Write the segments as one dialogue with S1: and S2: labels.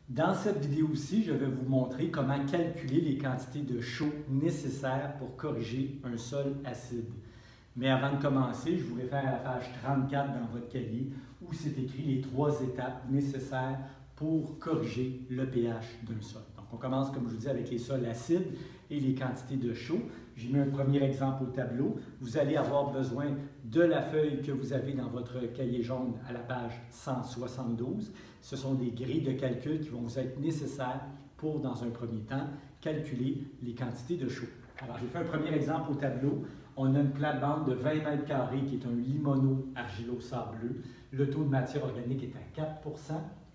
S1: Dans cette vidéo-ci, je vais vous montrer comment calculer les quantités de chaux nécessaires pour corriger un sol acide. Mais avant de commencer, je vous réfère à la page 34 dans votre cahier où c'est écrit les 3 étapes nécessaires pour corriger le pH d'un sol. Donc, on commence, comme je vous dis, avec les sols acides et les quantités de chaux. J'ai mis un premier exemple au tableau. Vous allez avoir besoin de la feuille que vous avez dans votre cahier jaune à la page 172. Ce sont des grilles de calcul qui vont vous être nécessaires pour, dans un premier temps, calculer les quantités de chaux. Alors, j'ai fait un premier exemple au tableau. On a une plate-bande de 20 mètres carrés qui est un limono argilo-sableux. Le taux de matière organique est à 4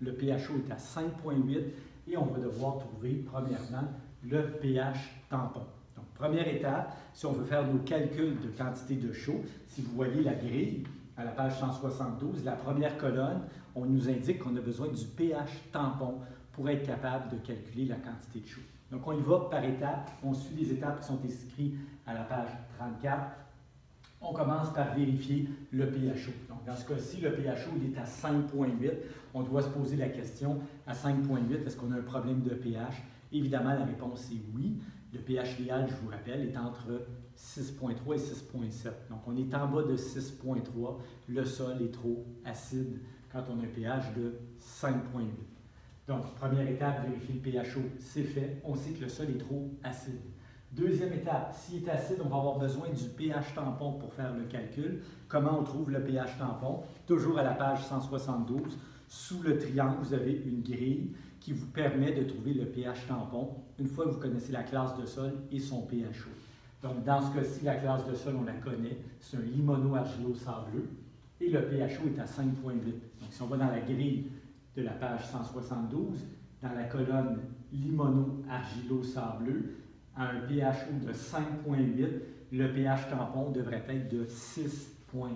S1: le pHO est à 5,8 et on va devoir trouver, premièrement, le pH tampon. Donc, première étape, si on veut faire nos calculs de quantité de chaux, si vous voyez la grille à la page 172, la première colonne, on nous indique qu'on a besoin du pH tampon pour être capable de calculer la quantité de chaux. Donc, on y va par étapes. On suit les étapes qui sont inscrites à la page 34. On commence par vérifier le pHO. Donc, dans ce cas-ci, le pHO il est à 5,8. On doit se poser la question, à 5,8, est-ce qu'on a un problème de pH? Évidemment, la réponse est oui. Le pH idéal, je vous rappelle, est entre 6,3 et 6,7. Donc, on est en bas de 6,3. Le sol est trop acide quand on a un pH de 5,8. Donc, première étape, vérifier le pHO, c'est fait. On sait que le sol est trop acide. Deuxième étape, s'il est acide, on va avoir besoin du pH tampon pour faire le calcul. Comment on trouve le pH tampon? Toujours à la page 172, sous le triangle, vous avez une grille qui vous permet de trouver le pH tampon une fois que vous connaissez la classe de sol et son pHO. Donc, dans ce cas-ci, la classe de sol, on la connaît. C'est un limono argilo-sableux et le pHO est à 5,8. Donc, si on va dans la grille de la page 172, dans la colonne limono argilo-sableux, à un pHO de 5,8, le pH tampon devrait être de 6,4.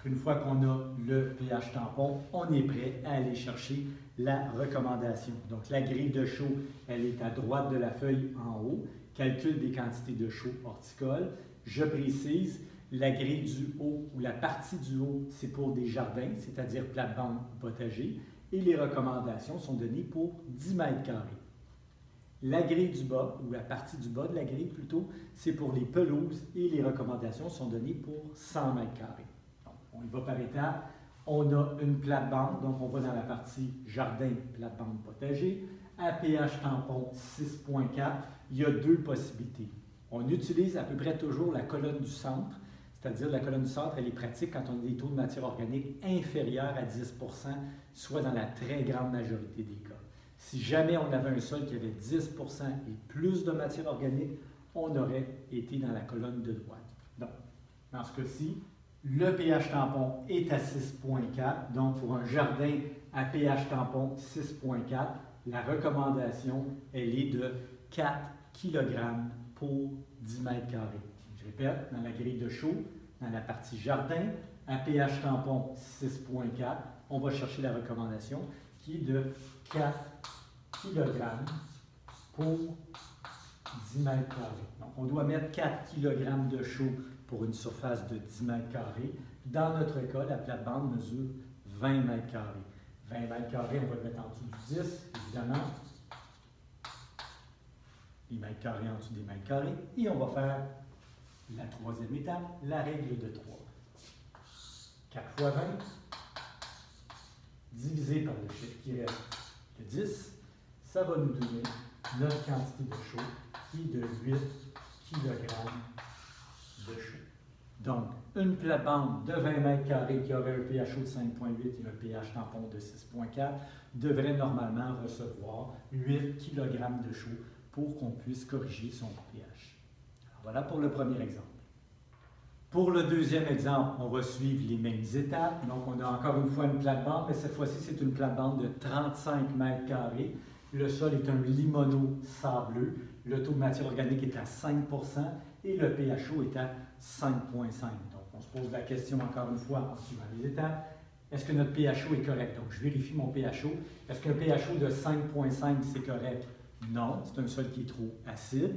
S1: Une fois qu'on a le pH tampon, on est prêt à aller chercher la recommandation. Donc, la grille de chaux, elle est à droite de la feuille en haut. Calcul des quantités de chaux horticoles. Je précise, la grille du haut ou la partie du haut, c'est pour des jardins, c'est-à-dire plate-bande potager. Et les recommandations sont données pour 10 mètres carrés. La grille du bas, ou la partie du bas de la grille plutôt, c'est pour les pelouses et les recommandations sont données pour 100 mètres carrés. Donc, on y va par étapes. On a une plate-bande, donc on va dans la partie jardin, plate-bande potager. À pH tampon 6,4, il y a 2 possibilités. On utilise à peu près toujours la colonne du centre, c'est-à-dire la colonne du centre, elle est pratique quand on a des taux de matière organique inférieurs à 10 soit dans la très grande majorité des cas. Si jamais on avait un sol qui avait 10 et plus de matière organique, on aurait été dans la colonne de droite. Donc, dans ce cas-ci, le pH tampon est à 6,4. Donc, pour un jardin à pH tampon 6,4, la recommandation, elle est de 4 kg pour 10 mètres carrés. Je répète, dans la grille de chaux, dans la partie jardin, à pH tampon 6,4, on va chercher la recommandation qui est de 4 kg pour 10 mètres carrés. Donc, on doit mettre 4 kg de chaux pour une surface de 10 mètres carrés. Dans notre cas, la plate-bande mesure 20 mètres carrés. 20 mètres carrés, on va le mettre en dessous du 10, évidemment. Les mètres carrés en dessous des mètres carrés. Et on va faire la troisième étape, la règle de 3. 4 fois 20, divisé par le chiffre qui reste de 10, ça va nous donner notre quantité de chaux qui est de 8 kg de chaux. Donc, une plate-bande de 20 mètres carrés qui aurait un pHO de 5,8 et un pH tampon de 6,4 devrait normalement recevoir 8 kg de chaux pour qu'on puisse corriger son pH. Alors, voilà pour le premier exemple. Pour le deuxième exemple, on va suivre les mêmes étapes. Donc, on a encore une fois une plate-bande, mais cette fois-ci, c'est une plate-bande de 35 mètres carrés. Le sol est un limono sableux. Le taux de matière organique est à 5 et le pHO est à 5,5. Donc, on se pose la question encore une fois en suivant les étapes. Est-ce que notre pHO est correct? Donc, je vérifie mon pHO. Est-ce qu'un pHO de 5,5, c'est correct? Non, c'est un sol qui est trop acide.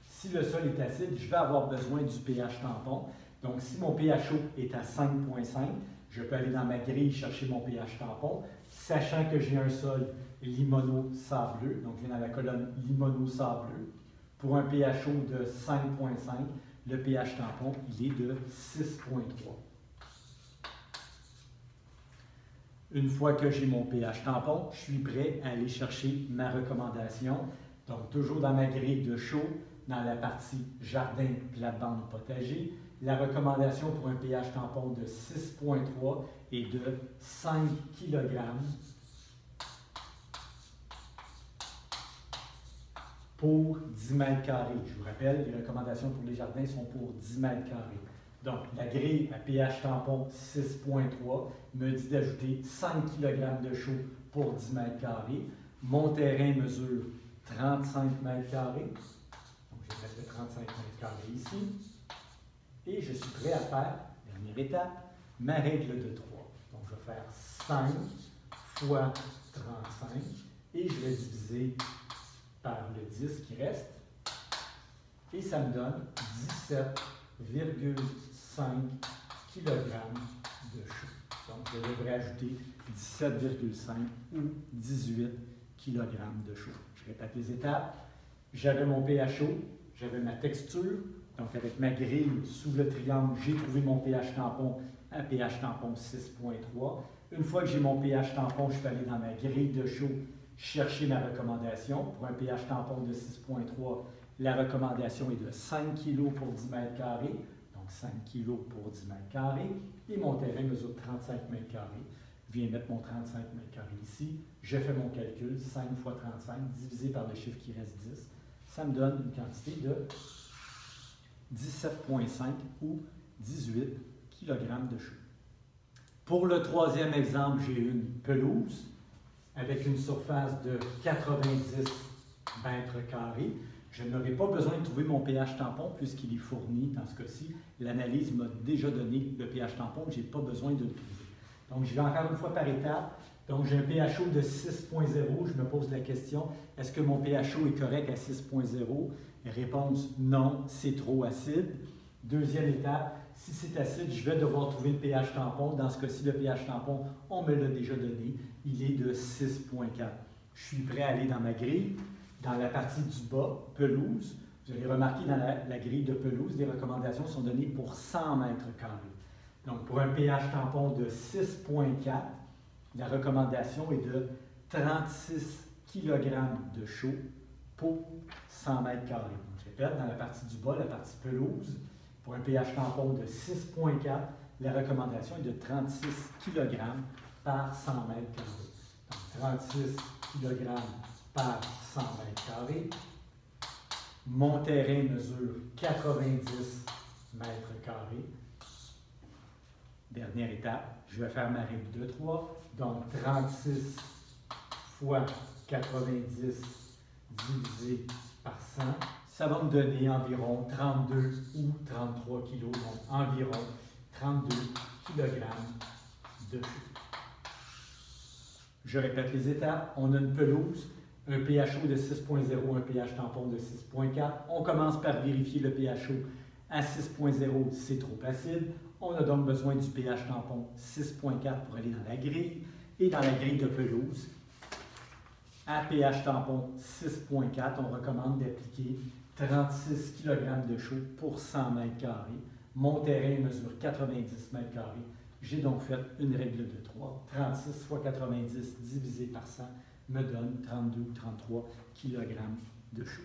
S1: Si le sol est acide, je vais avoir besoin du pH tampon. Donc, si mon pHO est à 5,5, je peux aller dans ma grille chercher mon pH tampon, sachant que j'ai un sol limono-sableux, donc je viens dans la colonne limono-sableux. Pour un pH eau de 5,5, le pH tampon, il est de 6,3. Une fois que j'ai mon pH tampon, je suis prêt à aller chercher ma recommandation. Donc, toujours dans ma grille de chaud, dans la partie jardin, plate-bande potager, la recommandation pour un pH tampon de 6,3 est de 5 kg pour 10 mètres carrés. Je vous rappelle, les recommandations pour les jardins sont pour 10 mètres carrés. Donc, la grille à pH tampon 6,3 me dit d'ajouter 5 kg de chaux pour 10 mètres carrés. Mon terrain mesure 35 mètres carrés. Donc, j'ai fait le 35 mètres carrés ici. Et je suis prêt à faire, dernière étape, ma règle de 3. Donc, je vais faire 5 fois 35 et je vais diviser par le 10 qui reste. Et ça me donne 17,5 kg de chaux. Donc, je devrais ajouter 17,5 ou 18 kg de chaux. Je répète les étapes. J'avais mon pH chaud, j'avais ma texture. Donc, avec ma grille sous le triangle, j'ai trouvé mon pH tampon à pH tampon 6,3. Une fois que j'ai mon pH tampon, je peux aller dans ma grille de chaud chercher ma recommandation. Pour un pH tampon de 6,3, la recommandation est de 5 kg pour 10 mètres carrés. Donc, 5 kg pour 10 mètres carrés. Et mon terrain mesure 35 mètres carrés. Je viens mettre mon 35 mètres carrés ici. Je fais mon calcul, 5 fois 35 divisé par le chiffre qui reste 10. Ça me donne une quantité de 17,5 ou 18 kg de chaux. Pour le troisième exemple, j'ai une pelouse avec une surface de 90 mètres carrés. Je n'aurai pas besoin de trouver mon pH tampon puisqu'il est fourni dans ce cas-ci. L'analyse m'a déjà donné le pH tampon, je n'ai pas besoin de le trouver. Donc, je vais en faire une fois par étape. Donc, j'ai un pH de 6,0. Je me pose la question, est-ce que mon pH est correct à 6,0? Réponse, non, c'est trop acide. Deuxième étape, si c'est acide, je vais devoir trouver le pH tampon. Dans ce cas-ci, le pH tampon, on me l'a déjà donné, il est de 6,4. Je suis prêt à aller dans ma grille. Dans la partie du bas, pelouse, vous allez remarquer dans la grille de pelouse, les recommandations sont données pour 100 mètres carrés. Donc, pour un pH tampon de 6,4, la recommandation est de 36 kg de chaux pour 100 mètres carrés. Donc, je répète, dans la partie du bas, la partie pelouse, pour un pH tampon de 6,4, la recommandation est de 36 kg par 100 mètres carrés. Donc, 36 kg par 100 mètres carrés. Mon terrain mesure 90 mètres carrés. Dernière étape, je vais faire ma règle de 3. Donc, 36 fois 90 divisé par 100, ça va me donner environ 32 ou 33 kg, donc environ 32 kg de chaux. Je répète les étapes. On a une pelouse, un pH de 6,0, un pH tampon de 6,4. On commence par vérifier le pH à 6,0, c'est trop acide. On a donc besoin du pH tampon 6,4 pour aller dans la grille. Et dans la grille de pelouse, à pH tampon 6,4, on recommande d'appliquer 36 kg de chaux pour 100 mètres carrés. Mon terrain mesure 90 mètres carrés. J'ai donc fait une règle de 3. 36 fois 90 divisé par 100 me donne 32 ou 33 kg de chaux.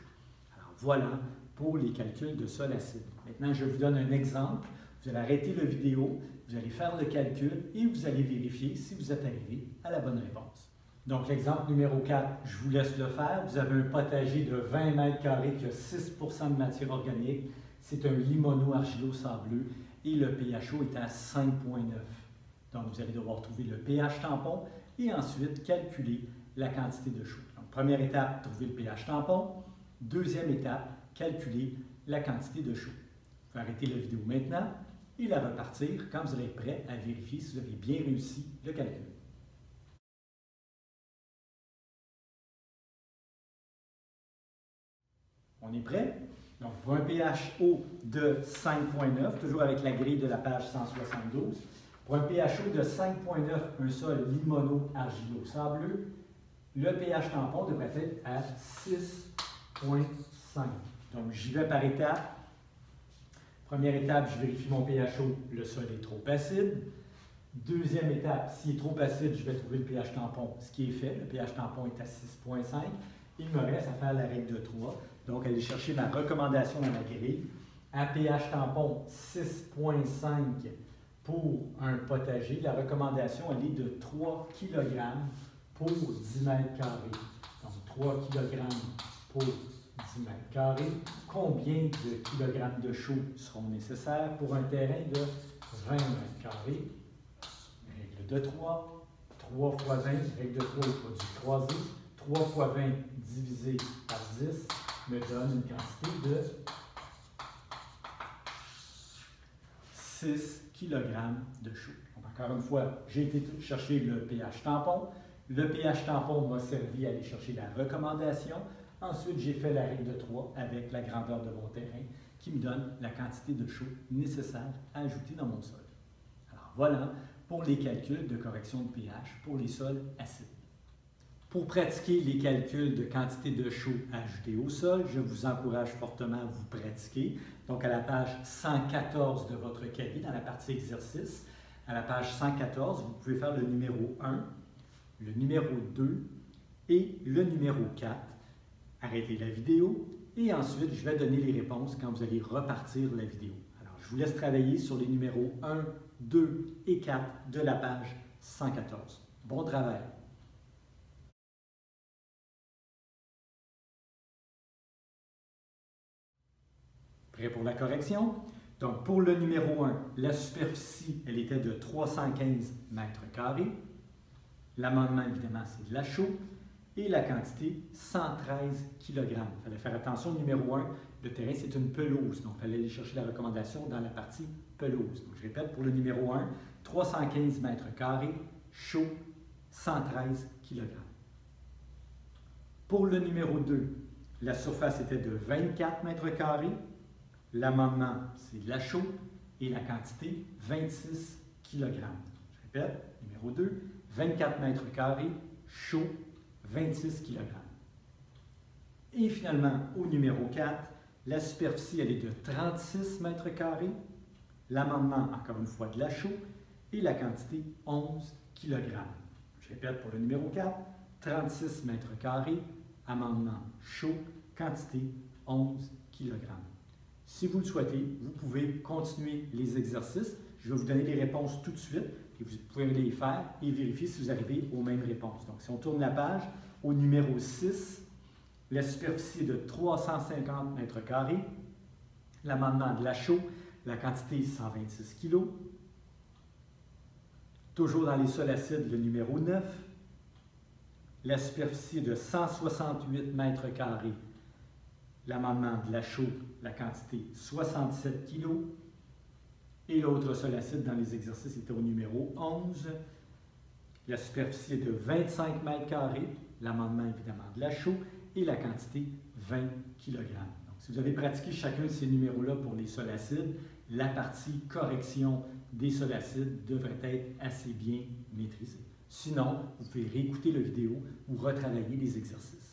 S1: Alors voilà pour les calculs de sol acide. Maintenant, je vous donne un exemple. Vous allez arrêter la vidéo, vous allez faire le calcul et vous allez vérifier si vous êtes arrivé à la bonne réponse. Donc, l'exemple numéro 4, je vous laisse le faire. Vous avez un potager de 20 mètres carrés qui a 6 de matière organique. C'est un limono-argilo-sableux et le pH est à 5,9. Donc, vous allez devoir trouver le pH tampon et ensuite calculer la quantité de chaux. Donc, première étape, trouver le pH tampon. Deuxième étape, calculer la quantité de chaux. Vous pouvez arrêter la vidéo maintenant et la repartir quand vous allez être prêt à vérifier si vous avez bien réussi le calcul. On est prêt? Donc, pour un pH eau de 5,9, toujours avec la grille de la page 172, Pour un pH de 5,9, un sol limono-argilo-sableux, le pH tampon devrait être à 6,5. Donc, j'y vais par étapes. Première étape, je vérifie mon pH, le sol est trop acide. Deuxième étape, s'il est trop acide, je vais trouver le pH tampon, ce qui est fait. Le pH tampon est à 6,5. Il me reste à faire la règle de 3. Donc, aller chercher ma recommandation dans la grille. Un pH tampon 6,5 pour un potager. La recommandation, elle est de 3 kg pour 10 mètres carrés. Donc, 3 kg pour 10 mètres carrés. Combien de kilogrammes de chaux seront nécessaires pour un terrain de 20 mètres carrés? Règle de 3. 3 fois 20, règle de 3 au produit croisé. 3 fois 20 divisé par 10 me donne une quantité de 6 kg de chaux. Donc, encore une fois, j'ai été chercher le pH tampon. Le pH tampon m'a servi à aller chercher la recommandation. Ensuite, j'ai fait la règle de 3 avec la grandeur de mon terrain qui me donne la quantité de chaux nécessaire à ajouter dans mon sol. Alors voilà pour les calculs de correction de pH pour les sols acides. Pour pratiquer les calculs de quantité de chaux à ajouter au sol, je vous encourage fortement à vous pratiquer. Donc, à la page 114 de votre cahier, dans la partie exercice, à la page 114, vous pouvez faire le numéro 1, le numéro 2 et le numéro 4. Arrêtez la vidéo et ensuite, je vais donner les réponses quand vous allez repartir la vidéo. Alors, je vous laisse travailler sur les numéros 1, 2 et 4 de la page 114. Bon travail! Prêt pour la correction? Donc, pour le numéro 1, la superficie, elle était de 315 mètres carrés. L'amendement, évidemment, c'est de la chaux. Et la quantité, 113 kg. Il fallait faire attention au numéro 1. Le terrain, c'est une pelouse. Donc, il fallait aller chercher la recommandation dans la partie pelouse. Donc, je répète, pour le numéro 1, 315 mètres carrés, chaux, 113 kg. Pour le numéro 2, la surface était de 24 mètres carrés. L'amendement, c'est de la chaux et la quantité, 26 kg. Je répète, numéro 2, 24 mètres carrés, chaux, 26 kg. Et finalement, au numéro 4, la superficie, elle est de 36 mètres carrés. L'amendement, encore une fois, de la chaux et la quantité, 11 kg. Je répète pour le numéro 4, 36 mètres carrés, amendement chaud, quantité, 11 kg. Si vous le souhaitez, vous pouvez continuer les exercices. Je vais vous donner les réponses tout de suite et vous pouvez les faire et vérifier si vous arrivez aux mêmes réponses. Donc, si on tourne la page, au numéro 6, la superficie est de 350 mètres carrés, l'amendement de la chaux, la quantité 126 kg. Toujours dans les sols acides, le numéro 9, la superficie est de 168 mètres carrés, l'amendement de la chaux, la quantité 67 kg. Et l'autre sol acide dans les exercices était au numéro 11. La superficie est de 25 mètres carrés, l'amendement évidemment de la chaux, et la quantité 20 kg. Donc, si vous avez pratiqué chacun de ces numéros-là pour les sols acides, la partie correction des sols acides devrait être assez bien maîtrisée. Sinon, vous pouvez réécouter la vidéo ou retravailler les exercices.